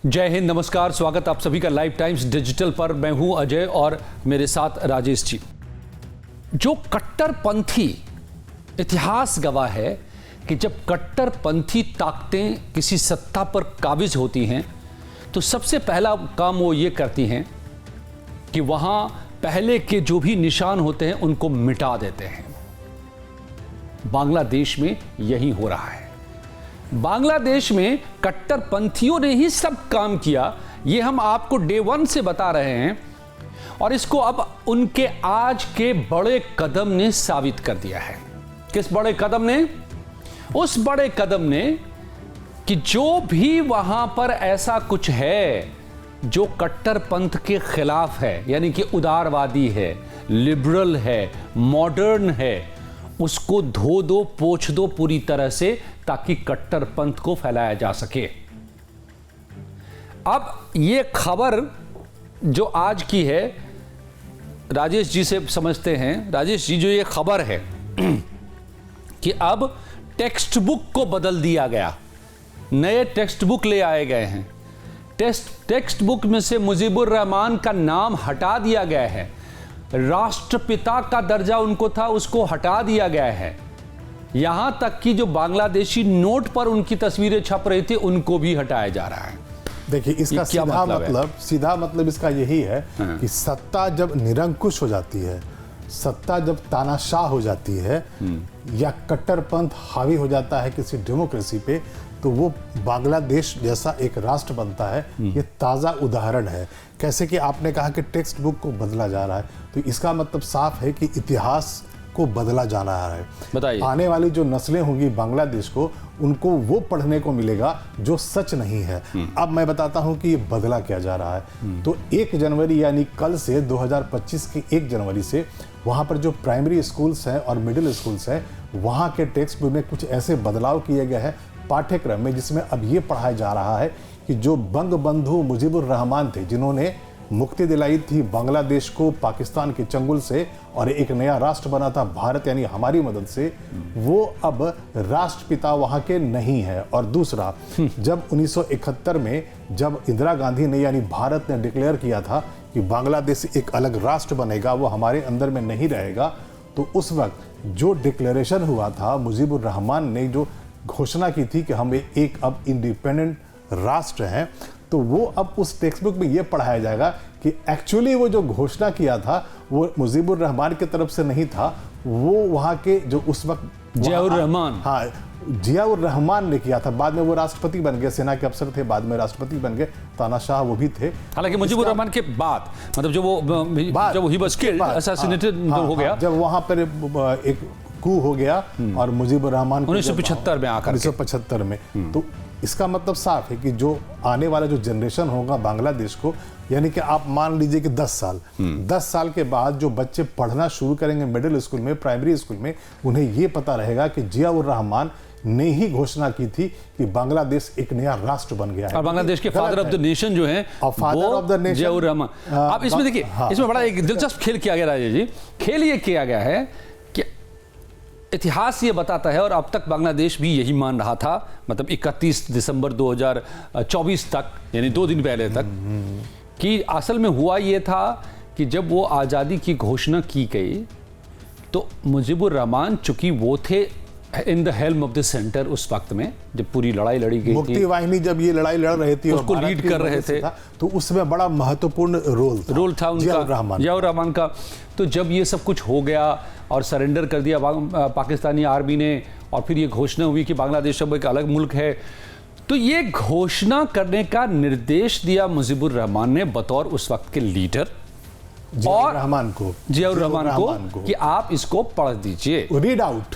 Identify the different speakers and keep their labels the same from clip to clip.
Speaker 1: जय हिंद, नमस्कार, स्वागत आप सभी का लाइव टाइम्स डिजिटल पर। मैं हूं अजय और मेरे साथ राजेश जी। जो कट्टरपंथी, इतिहास गवाह है कि जब कट्टरपंथी ताकतें किसी सत्ता पर काबिज होती हैं तो सबसे पहला काम वो ये करती हैं कि वहां पहले के जो भी निशान होते हैं उनको मिटा देते हैं। बांग्लादेश में यही हो रहा है। बांग्लादेश में कट्टरपंथियों ने ही सब काम किया, ये हम आपको डे वन से बता रहे हैं और इसको अब उनके आज के बड़े कदम ने साबित कर दिया है। किस बड़े कदम ने? उस बड़े कदम ने कि जो भी वहां पर ऐसा कुछ है जो कट्टरपंथ के खिलाफ है, यानी कि उदारवादी है, लिबरल है, मॉडर्न है, उसको धो दो, पोंछ दो पूरी तरह से, ताकि कट्टरपंथ को फैलाया जा सके। अब ये खबर जो आज की है, राजेश जी से समझते हैं। राजेश जी, जो ये खबर है कि अब टेक्स्ट बुक को बदल दिया गया, नए टेक्स्ट बुक ले आए गए हैं, टेक्स्ट बुक में से मुजीबुर रहमान का नाम हटा दिया गया है, राष्ट्रपिता का दर्जा उनको था उसको हटा दिया गया है, यहां तक कि जो बांग्लादेशी नोट पर उनकी तस्वीरें छप रही थी उनको भी हटाया जा रहा है।
Speaker 2: देखिए, इसका सीधा मतलब इसका यही है कि सत्ता जब निरंकुश हो जाती है, सत्ता जब तानाशाह हो जाती है या कट्टरपंथ हावी हो जाता है किसी डेमोक्रेसी पे, तो वो बांग्लादेश जैसा एक राष्ट्र बनता है। ये ताज़ा उदाहरण है। कैसे कि आपने कहा कि टेक्स्ट बुक को बदला जा रहा है, तो इसका मतलब साफ है कि इतिहास को बदला जा रहा है।
Speaker 1: बताइए,
Speaker 2: आने वाली जो नस्लें होंगी बांग्लादेश को, उनको वो पढ़ने को मिलेगा जो सच नहीं है। अब मैं बताता हूं कि ये बदला क्या जा रहा है। तो 1 जनवरी यानी कल से 2025 की 1 जनवरी से वहां पर जो प्राइमरी स्कूल्स हैं और मिडिल स्कूल्स हैं, वहां के टेक्स्ट बुक में कुछ ऐसे बदलाव किए गए हैं पाठ्यक्रम में, जिसमें अब ये पढ़ाया जा रहा है कि जो बंगबंधु मुजीबुर रहमान थे, जिन्होंने मुक्ति दिलाई थी बांग्लादेश को पाकिस्तान के चंगुल से और एक नया राष्ट्र बना था भारत, यानी हमारी मदद से, वो अब राष्ट्रपिता वहां के नहीं है। और दूसरा, जब 1971 में जब इंदिरा गांधी ने यानी भारत ने डिक्लेयर किया था कि बांग्लादेश एक अलग राष्ट्र बनेगा, वो हमारे अंदर में नहीं रहेगा, तो उस वक्त जो डिक्लेरेशन हुआ था, मुजीबुर रहमान ने जो घोषणा की थी कि हम एक अब इंडिपेंडेंट राष्ट्र हैं, तो वो अब उस टेक्स्ट बुक में ये पढ़ाया जाएगा कि एक्चुअली वो जो घोषणा किया था वो मुजीबुर रहमान की तरफ से नहीं था, वो वहाँ के जो उस वक्त
Speaker 1: जियाउर रहमान,
Speaker 2: हाँ, जियाउर रहमान ने किया था। बाद में वो राष्ट्रपति बन गए, सेना के अफसर थे, बाद में राष्ट्रपति बन गए, तानाशाह वो भी थे।
Speaker 1: हालांकि मुजीबुर रहमान के बाद, मतलब जब ही वाज किल्ड, असैसिनेटेड हो गया,
Speaker 2: जब वहाँ पर एक कू हो गया और मुजीबुर रहमान
Speaker 1: 1975 में आकर
Speaker 2: 1975 में, तो इसका मतलब साफ है कि जो आने वाला जो जनरेशन होगा बांग्लादेश को, यानी कि आप मान लीजिए कि 10 साल के बाद जो बच्चे पढ़ना शुरू करेंगे मिडिल स्कूल में, प्राइमरी स्कूल में, उन्हें ये पता रहेगा कि जियाउर रहमान ने ही घोषणा की थी कि बांग्लादेश एक नया राष्ट्र बन गया है।
Speaker 1: और बांग्लादेश के फादर ऑफ द नेशन जो है,
Speaker 2: father of the nation
Speaker 1: Ziaur Rahman. अब इसमें देखिए, इसमें बड़ा एक दिलचस्प खेल किया गया राजेश जी। खेल ये किया गया है कि इतिहास ये बताता है, और अब तक बांग्लादेश भी यही मान रहा था, मतलब 31 दिसंबर 2024 तक, यानी 2 दिन पहले तक, कि असल में हुआ ये था कि जब वो आज़ादी की घोषणा की गई तो मुजीबुर रहमान, चूंकि वो थे in the helm of the centre उस वक्त में, जब पूरी लड़ाई लड़ी गई थी,
Speaker 2: मुक्ति वाहिनी जब ये लड़ाई लड़ रही थी,
Speaker 1: उसको लीड कर रहे थे,
Speaker 2: तो उसमें बड़ा महत्वपूर्ण रोल था उनका,
Speaker 1: जियाउर रहमान का। तो जब ये सब कुछ हो गया और सरेंडर कर दिया पाकिस्तानी आर्मी ने, और फिर ये घोषणा हुई कि बांग्लादेश अब एक अलग मुल्क है, तो ये घोषणा करने का निर्देश दिया मुजीबुर रहमान ने बतौर उस वक्त के लीडर
Speaker 2: जियाउर
Speaker 1: रहमान को कि आप इसको पढ़ दीजिए।
Speaker 2: रीड आउट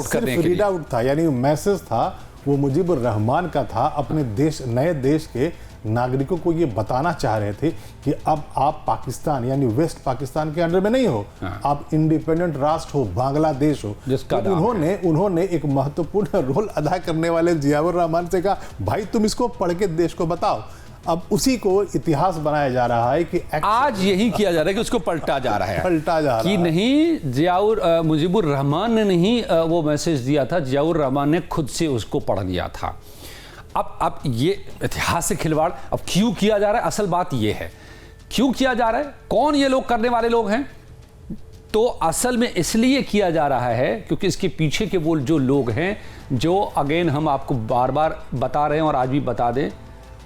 Speaker 1: करने के लिए,
Speaker 2: रीड आउट था, यानी मैसेज था, वो मुजीबुर रहमान का था, अपने देश, नए देश के नागरिकों को ये बताना चाह रहे थे कि अब आप पाकिस्तान यानी वेस्ट पाकिस्तान के अंडर में नहीं हो, आप इंडिपेंडेंट राष्ट्र हो, बांग्लादेश हो।
Speaker 1: जिसका
Speaker 2: तो उन्होंने एक महत्वपूर्ण रोल अदा करने वाले जियाउर रहमान से कहा, भाई तुम इसको पढ़ के देश को बताओ। अब उसी को इतिहास बनाया जा रहा है कि
Speaker 1: आज यही किया जा रहा है कि उसको पलटा जा रहा है, कि नहीं, मुजीबुर रहमान ने नहीं वो मैसेज दिया था, जियाउर रहमान ने खुद से उसको पढ़ लिया था। अब ये इतिहास से खिलवाड़ अब क्यों किया जा रहा है? असल बात ये है, क्यों किया जा रहा है, कौन ये लोग करने वाले लोग हैं? तो असल में इसलिए किया जा रहा है क्योंकि इसके पीछे के वो जो लोग हैं, जो अगेन हम आपको बार बार बता रहे हैं और आज भी बता दें,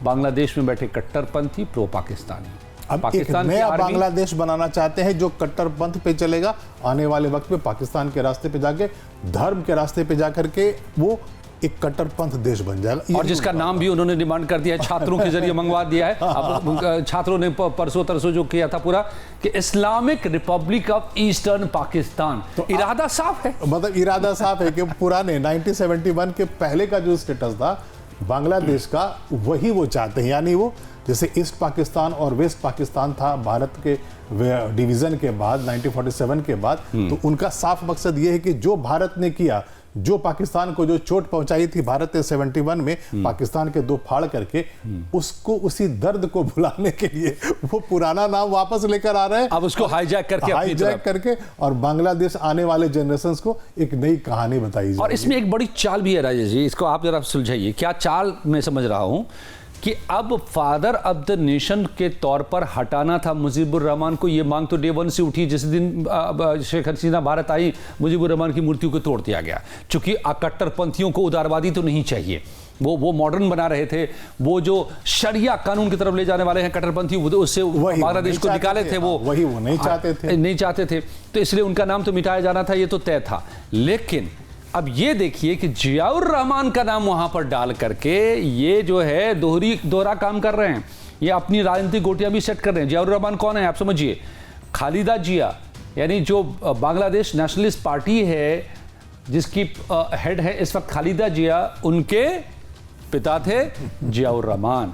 Speaker 1: बांग्लादेश में बैठे कट्टरपंथी प्रो पाकिस्तानी
Speaker 2: अब एक नया बांग्लादेश बनाना चाहते हैं जो कट्टरपंथ पे चलेगा। आने वाले वक्त में पाकिस्तान के रास्ते पे जाके, धर्म के रास्ते पे जाकर के वो एक कट्टरपंथ देश बन जाएगा,
Speaker 1: और जिसका नाम भी उन्होंने डिमांड कर दिया है, छात्रों के जरिए मंगवा दिया है। अब छात्रों ने परसों तरसों जो किया था पूरा कि Islamic Republic of eastern Pakistan, तो इरादा साफ है।
Speaker 2: मतलब इरादा साफ है कि पुराने 1971 के पहले का जो स्टेटस था बांग्लादेश का, वही वो चाहते हैं। यानी वो जैसे ईस्ट पाकिस्तान और वेस्ट पाकिस्तान था भारत के डिवीजन के बाद 1947 के बाद, तो उनका साफ मकसद ये है कि जो भारत ने किया, जो पाकिस्तान को जो चोट पहुंचाई थी भारत ने 71 में पाकिस्तान के दो फाड़ करके, उसको उसी दर्द को भुलाने के लिए वो पुराना नाम वापस लेकर आ रहे हैं।
Speaker 1: अब उसको हाईजैक
Speaker 2: करके और बांग्लादेश आने वाले जनरेशंस को एक नई कहानी बताई जाए।
Speaker 1: और इसमें एक बड़ी चाल भी है राजेश जी, इसको आप जरा सुलझाइए। क्या चाल मैं समझ रहा हूं कि अब फादर ऑफ द नेशन के तौर पर हटाना था मुजीबुर रहमान को। ये मांग तो डे वन से उठी, जिस दिन शेख हसीना भारत आई, मुजीबुर रहमान की मूर्ति को तोड़ दिया गया। चूंकि कट्टरपंथियों को उदारवादी तो नहीं चाहिए, वो मॉडर्न बना रहे थे, वो जो शरिया कानून की तरफ ले जाने वाले हैं कट्टरपंथी, उससे बांग्लादेश को निकाले थे, वो
Speaker 2: नहीं
Speaker 1: चाहते थे, तो इसलिए उनका नाम तो मिटाया जाना था, ये तो तय था। लेकिन अब ये देखिए कि जियाउर रहमान का नाम वहां पर डाल करके ये जो है दोहरा काम कर रहे हैं, ये अपनी राजनीतिक गोटियां भी सेट कर रहे हैं। जियाउर रहमान कौन है आप समझिए? खालिदा जिया, यानी जो बांग्लादेश नेशनलिस्ट पार्टी है जिसकी हेड है इस वक्त खालिदा जिया, उनके पिता थे जियाउर रहमान।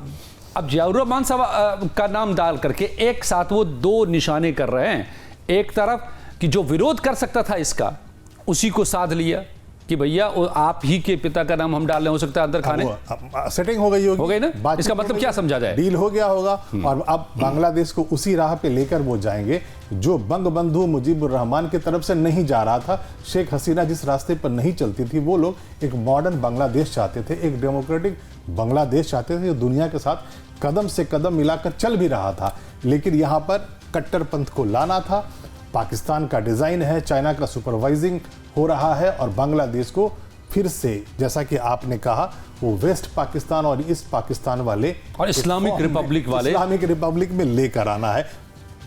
Speaker 1: अब जियाउर रहमान साहब का नाम डाल करके एक साथ वो दो निशाने कर रहे हैं। एक तरफ कि जो विरोध कर सकता था इसका, उसी को साध लिया कि भैया आप ही के पिता का नाम हम डाल रहे, हो सकता है अंदर खाने
Speaker 2: सेटिंग हो गई होगी,
Speaker 1: हो गई ना। इसका मतलब क्या समझा जाए?
Speaker 2: डील हो गया होगा। और अब बांग्लादेश को उसी राह पे लेकर वो जाएंगे जो बंगबंधु मुजीबुर रहमान की तरफ से नहीं जा रहा था। शेख हसीना जिस रास्ते पर नहीं चलती थी, वो लोग एक मॉडर्न बांग्लादेश चाहते थे, एक डेमोक्रेटिक बांग्लादेश चाहते थे जो दुनिया के साथ कदम से कदम मिलाकर चल भी रहा था। लेकिन यहाँ पर कट्टरपंथ को लाना था। पाकिस्तान का डिजाइन है, चाइना का सुपरवाइजिंग हो रहा है, और बांग्लादेश को फिर से, जैसा कि आपने कहा, वो वेस्ट पाकिस्तान और ईस्ट पाकिस्तान वाले
Speaker 1: और इस्लामिक
Speaker 2: रिपब्लिक में लेकर आना है।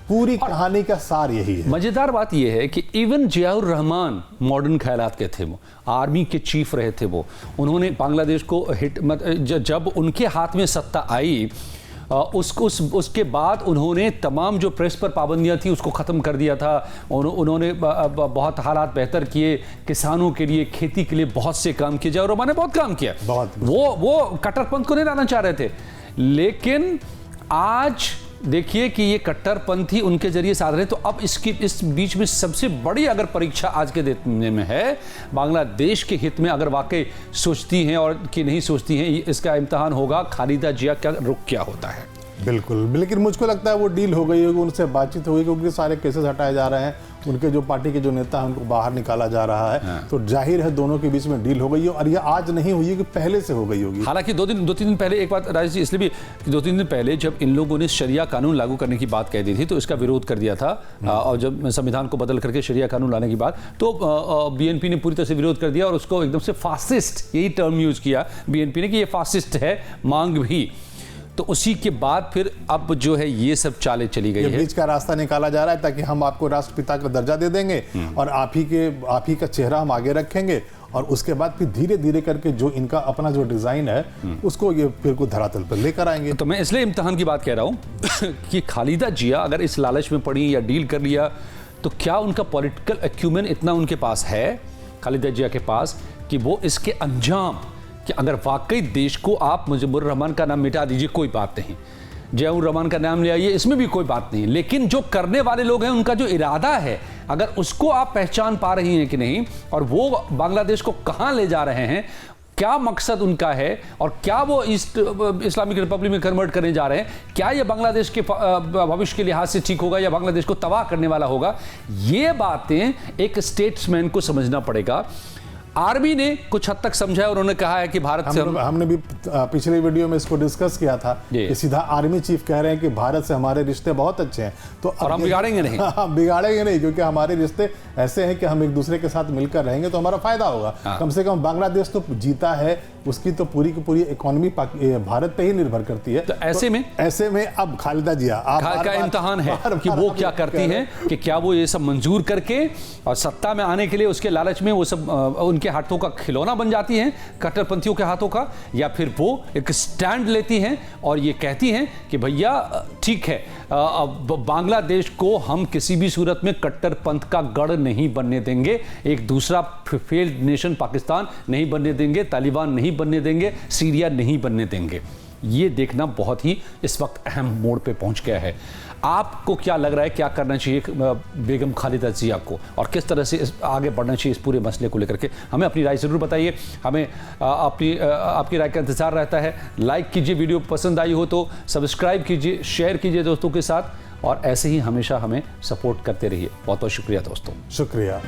Speaker 2: पूरी कहानी का सार यही है।
Speaker 1: मजेदार बात यह है कि इवन जियाउर रहमान मॉडर्न ख्यालात के थे, वो आर्मी के चीफ रहे थे, वो उन्होंने बांग्लादेश को जब उनके हाथ में सत्ता आई, उसके बाद उन्होंने तमाम जो प्रेस पर पाबंदियां थी उसको ख़त्म कर दिया था। उन्होंने बहुत हालात बेहतर किए, किसानों के लिए, खेती के लिए बहुत से काम किए। जियाउर रहमान ने बहुत काम किया, वो कट्टरपंथ को नहीं लाना चाह रहे थे। लेकिन आज देखिए कि ये कट्टरपंथी उनके जरिए साध रहे। तो अब इस बीच में सबसे बड़ी अगर परीक्षा आज के दिन में है, बांग्लादेश के हित में अगर वाकई सोचती हैं और कि नहीं सोचती हैं, इसका इम्तिहान होगा खालिदा जिया का रुख क्या होता है।
Speaker 2: बिल्कुल, लेकिन मुझको लगता है वो डील हो गई होगी, उनसे बातचीत होगी, क्योंकि सारे केसेस हटाए जा रहे हैं, उनके जो पार्टी के जो नेता हैं उनको बाहर निकाला जा रहा है। तो जाहिर है दोनों के बीच में डील हो गई है, और ये आज नहीं हुई है कि पहले से हो गई होगी।
Speaker 1: हालांकि दो तीन दिन पहले, एक बात राजेश जी इसलिए भी कि 2-3 दिन पहले जब इन लोगों ने शरिया कानून लागू करने की बात कह दी थी, तो इसका विरोध कर दिया था। और जब संविधान को बदल करके शरिया कानून लाने की बात, तो बीएनपी ने पूरी तरह से विरोध कर दिया और उसको एकदम से फासिस्ट, यही टर्म यूज किया बीएनपी ने कि ये फासिस्ट है मांग भी। तो उसी के बाद फिर अब जो है ये सब चालें चली गई है।
Speaker 2: बीच का रास्ता निकाला जा रहा है ताकि हम आपको राष्ट्रपिता का दर्जा दे देंगे और आप ही का चेहरा हम आगे रखेंगे, और उसके बाद फिर धीरे धीरे करके जो इनका अपना जो डिजाइन है उसको ये फिर को धरातल पर लेकर आएंगे।
Speaker 1: तो मैं इसलिए इम्तिहान की बात कह रहा हूं कि खालिदा जिया अगर इस लालच में पड़ी या डील कर लिया, तो क्या उनका पॉलिटिकल एक्यूमेन इतना उनके पास है, खालिदा जिया के पास, कि वो इसके अंजाम, कि अगर वाकई देश को आप मुजीबुर रहमान का नाम मिटा दीजिए कोई बात नहीं, जियाउर रहमान का नाम ले आइए, इसमें भी कोई बात नहीं, लेकिन जो करने वाले लोग हैं उनका जो इरादा है, अगर उसको आप पहचान पा रही हैं कि नहीं, और वो बांग्लादेश को कहां ले जा रहे हैं, क्या मकसद उनका है, और क्या वो इस्लामिक रिपब्लिक में कन्वर्ट करने जा रहे हैं, क्या ये बांग्लादेश के भविष्य के लिहाज से ठीक होगा या बांग्लादेश को तबाह करने वाला होगा, ये बातें एक स्टेट्समैन को समझना पड़ेगा। आर्मी ने कुछ हद तक समझा है, उन्होंने कहा है कि भारत से
Speaker 2: हमने भी पिछले वीडियो में इसको डिस्कस किया था कि सीधा आर्मी चीफ कह रहे हैं कि भारत से हमारे रिश्ते बहुत अच्छे हैं, तो
Speaker 1: और हम बिगाड़ेंगे नहीं।
Speaker 2: बिगाड़ेंगे नहीं, क्योंकि हमारे रिश्ते ऐसे हैं कि हम एक दूसरे के साथ मिलकर रहेंगे तो हमारा फायदा होगा। कम से कम बांग्लादेश तो जीता है, उसकी तो पूरी की पूरी इकोनॉमी भारत पे ही निर्भर करती है।
Speaker 1: तो ऐसे में
Speaker 2: अब खालिदा जिया आप
Speaker 1: का इम्तिहान है कि वो क्या करती हैं, कि क्या वो ये सब मंजूर करके और सत्ता में आने के लिए उसके लालच में वो सब उनके हाथों का खिलौना बन जाती हैं, कट्टरपंथियों के हाथों का, या फिर वो एक स्टैंड लेती हैं और ये कहती हैं कि भैया ठीक है, बांग्लादेश को हम किसी भी सूरत में कट्टरपंथ का गढ़ नहीं बनने देंगे, एक दूसरा फेल्ड नेशन पाकिस्तान नहीं बनने देंगे, तालिबान नहीं बनने देंगे, सीरिया नहीं बनने देंगे। ये देखना बहुत ही इस वक्त अहम मोड़ पे पहुंच गया है। आपको क्या लग रहा है, क्या करना चाहिए बेगम खालिदा जिया को, और किस तरह से आगे बढ़ना चाहिए इस पूरे मसले को लेकर के? हमें अपनी राय ज़रूर बताइए, हमें आपकी राय का इंतज़ार रहता है। लाइक कीजिए, वीडियो पसंद आई हो तो सब्सक्राइब कीजिए, शेयर कीजिए दोस्तों के साथ, और ऐसे ही हमेशा हमें सपोर्ट करते रहिए। बहुत बहुत शुक्रिया दोस्तों।
Speaker 2: शुक्रिया।